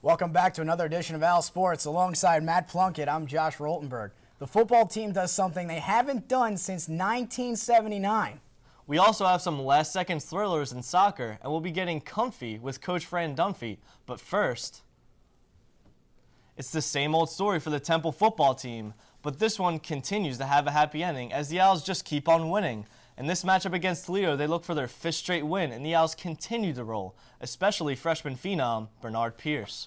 Welcome back to another edition of Al Sports. Alongside Matt Plunkett, I'm Josh Roltenberg. The football team does something they haven't done since 1979. We also have some last-second thrillers in soccer, and we'll be getting comfy with Coach Fran Dunphy. But first, it's the same old story for the Temple football team, but this one continues to have a happy ending as the Owls just keep on winning. In this matchup against Toledo, they look for their 5th straight win, and the Owls continue to roll, especially freshman phenom Bernard Pierce.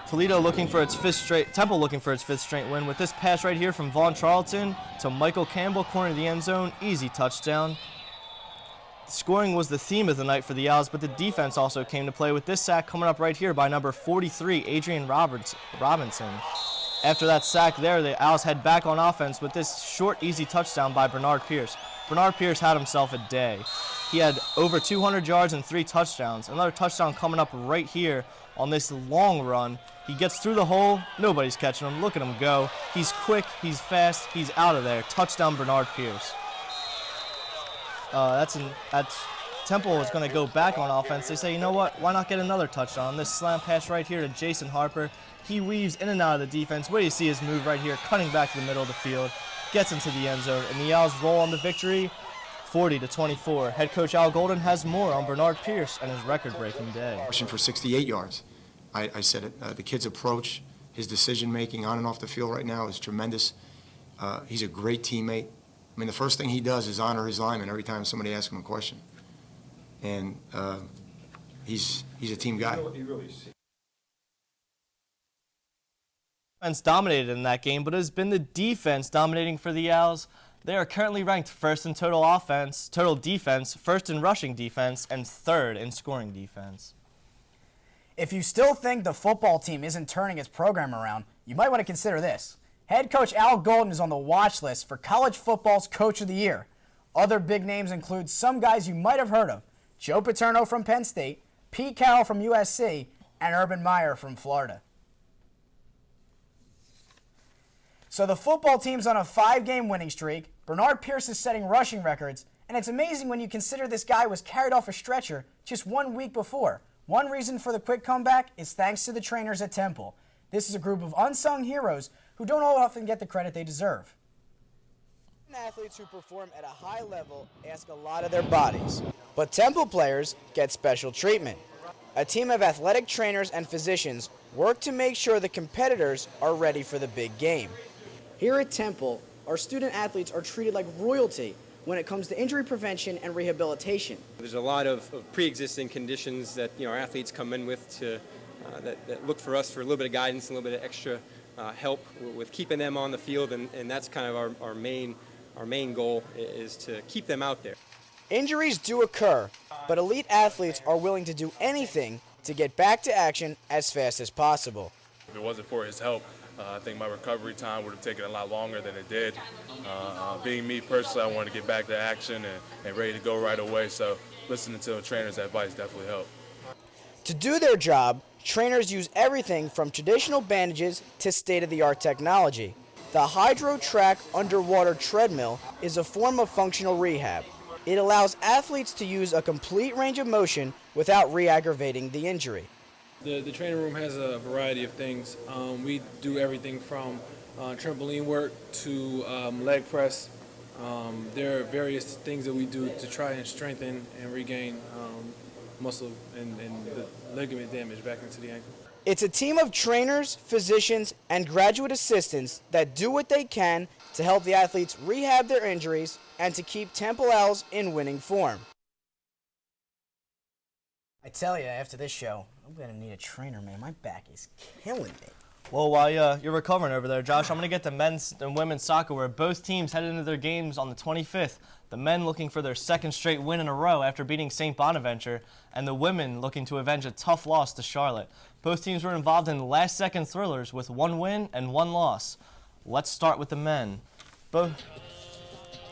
Temple looking for its 5th straight win with this pass right here from Vaughn Charlton to Michael Campbell, corner of the end zone, easy touchdown. Scoring was the theme of the night for the Owls, but the defense also came to play with this sack coming up right here by number 43, Adrian Robinson. After that sack there, the Owls head back on offense with this short, easy touchdown by Bernard Pierce. Bernard Pierce had himself a day. He had over 200 yards and 3 touchdowns. Another touchdown coming up right here on this long run. He gets through the hole. Nobody's catching him. Look at him go. He's quick. He's fast. He's out of there. Touchdown, Bernard Pierce. Temple is going to go back on offense. They say, you know what? Why not get another touchdown? This slam pass right here to Jason Harper. He weaves in and out of the defense. Wait, you see his move right here, cutting back to the middle of the field. Gets into the end zone, and the Owls roll on the victory, 40-24. Head coach Al Golden has more on Bernard Pierce and his record-breaking day. Rushing for 68 yards. I said it. The kid's approach, his decision-making on and off the field right now is tremendous. He's a great teammate. I mean, the first thing he does is honor his lineman every time somebody asks him a question. And he's a team guy. Offense dominated in that game, but it has been the defense dominating for the Owls. They are currently ranked 1st in total defense, 1st in rushing defense, and 3rd in scoring defense. If you still think the football team isn't turning its program around, you might want to consider this. Head coach Al Golden is on the watch list for college football's Coach of the Year. Other big names include some guys you might have heard of: Joe Paterno from Penn State, Pete Carroll from USC, and Urban Meyer from Florida. So the football team's on a 5-game winning streak. Bernard Pierce is setting rushing records, and it's amazing when you consider this guy was carried off a stretcher just 1 week before. One reason for the quick comeback is thanks to the trainers at Temple. This is a group of unsung heroes who don't often get the credit they deserve. Athletes who perform at a high level ask a lot of their bodies, but Temple players get special treatment. A team of athletic trainers and physicians work to make sure the competitors are ready for the big game. Here at Temple, our student athletes are treated like royalty when it comes to injury prevention and rehabilitation. There's a lot of pre-existing conditions that our athletes come in with that look for us for a little bit of guidance, a little bit of extra help with keeping them on the field, and that's kind of our main goal is to keep them out there. Injuries do occur, but elite athletes are willing to do anything to get back to action as fast as possible. If it wasn't for his help, I think my recovery time would have taken a lot longer than it did. Being me personally, I wanted to get back to action and ready to go right away, so listening to a trainer's advice definitely helped. To do their job, trainers use everything from traditional bandages to state-of-the-art technology. The HydroTrack underwater treadmill is a form of functional rehab. It allows athletes to use a complete range of motion without re-aggravating the injury. The training room has a variety of things. We do everything from trampoline work to leg press. There are various things that we do to try and strengthen and regain muscle and the ligament damage back into the ankle. It's a team of trainers, physicians, and graduate assistants that do what they can to help the athletes rehab their injuries and to keep Temple Owls in winning form. I tell you, after this show, I'm going to need a trainer, man. My back is killing me. Well, while you're recovering over there, Josh, I'm going to get to men's and women's soccer, where both teams headed into their games on the 25th. The men looking for their 2nd straight win in a row after beating St. Bonaventure, and the women looking to avenge a tough loss to Charlotte. Both teams were involved in last-second thrillers with 1 win and 1 loss. Let's start with the men.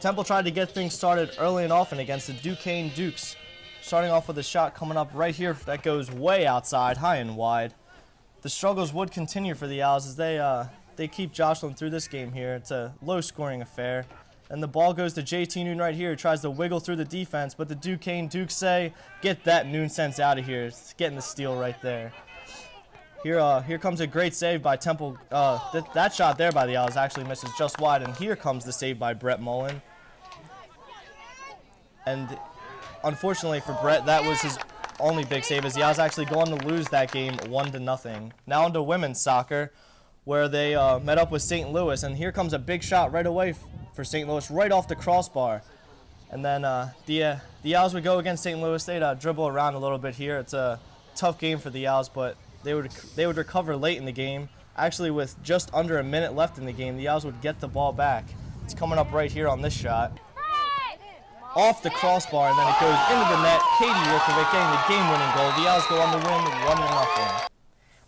Temple tried to get things started early and often against the Duquesne Dukes, starting off with a shot coming up right here that goes way outside, high and wide. The struggles would continue for the Owls as they keep jostling through this game here. It's a low-scoring affair And the ball goes to JT Noon right here, who tries to wiggle through the defense, but the Duquesne Dukes say, get that Noon sense out of here. It's getting the steal right there. Here comes a great save by Temple. That shot there by the Owls actually misses just wide, and here comes the save by Brett Mullen. And unfortunately for Brett, that was his only big save, as the Owls actually go on to lose that game 1-0. Now into women's soccer, where they met up with St. Louis, and here comes a big shot right away for St. Louis, right off the crossbar. And then the Owls would go against St. Louis. They'd dribble around a little bit here. It's a tough game for the Owls, but they would recover late in the game. Actually, with just under a minute left in the game, the Owls would get the ball back. It's coming up right here on this shot. Off the crossbar, and then it goes into the net. Katie Yurkovic getting the game-winning goal. The Owls go on to win 1-0.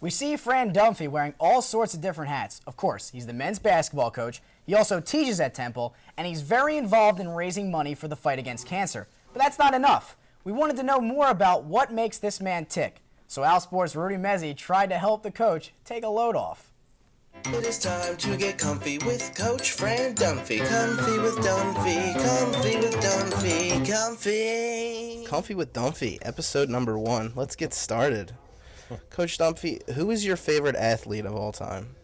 We see Fran Dunphy wearing all sorts of different hats. Of course, he's the men's basketball coach. He also teaches at Temple, and he's very involved in raising money for the fight against cancer. But that's not enough. We wanted to know more about what makes this man tick. So Owl Sports' Rudy Mezzi tried to help the coach take a load off. It is time to get comfy with Coach Fran Dunphy. Comfy with Dunphy, comfy with Dunphy, comfy. Comfy with Dunphy, episode number 1. Let's get started. Coach Dunphy, who is your favorite athlete of all time?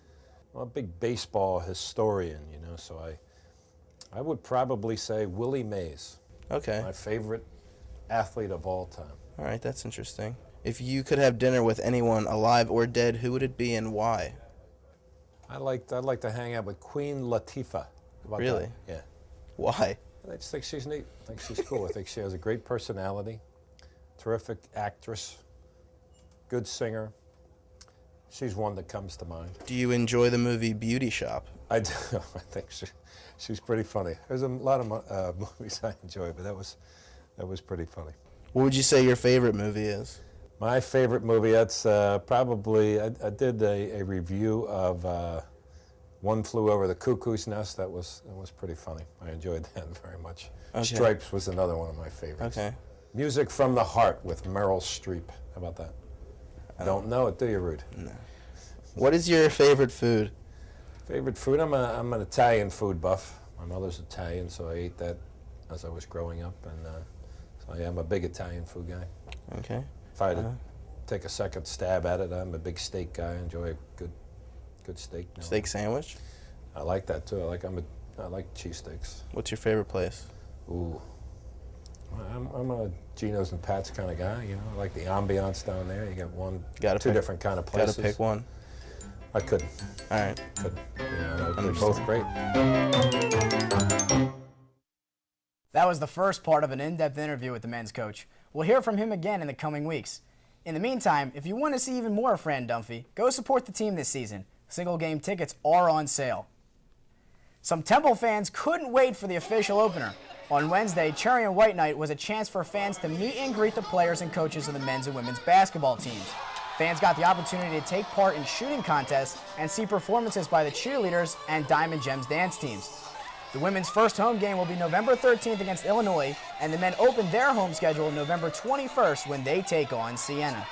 I'm a big baseball historian, so I would probably say Willie Mays. Okay. My favorite athlete of all time. All right, that's interesting. If you could have dinner with anyone, alive or dead, who would it be and why? I'd like to hang out with Queen Latifah. How about Really? that? Yeah. Why? I just think she's neat. I think she's cool. I think she has a great personality, terrific actress, good singer. She's one that comes to mind. Do you enjoy the movie Beauty Shop? I do. I think she's pretty funny. There's a lot of movies I enjoy, but that was pretty funny. What would you say your favorite movie is? My favorite movie, that's probably, I did a review of One Flew Over the Cuckoo's Nest. That was pretty funny. I enjoyed that very much. Okay. Stripes was another one of my favorites. Okay. Music from the Heart with Meryl Streep. How about that? Don't know it, do you, Rude? No. What is your favorite food? Favorite food? I'm an Italian food buff. My mother's Italian, so I ate that as I was growing up, and so I am a big Italian food guy. Okay. If I had to take a second stab at it, I'm a big steak guy. I enjoy a good steak. Now. Steak sandwich? I like that too. I like cheesesteaks. What's your favorite place? Ooh, I'm a Geno's and Pat's kind of guy. I like the ambiance down there. You got two different kind of places. Gotta pick one. I couldn't. All right. Couldn't. They're both great. That was the first part of an in-depth interview with the men's coach. We'll hear from him again in the coming weeks. In the meantime, if you want to see even more of Fran Dunphy, go support the team this season. Single game tickets are on sale. Some Temple fans couldn't wait for the official opener. On Wednesday, Cherry and White Night was a chance for fans to meet and greet the players and coaches of the men's and women's basketball teams. Fans got the opportunity to take part in shooting contests and see performances by the cheerleaders and Diamond Gems dance teams. The women's first home game will be November 13th against Illinois, and the men open their home schedule November 21st when they take on Siena.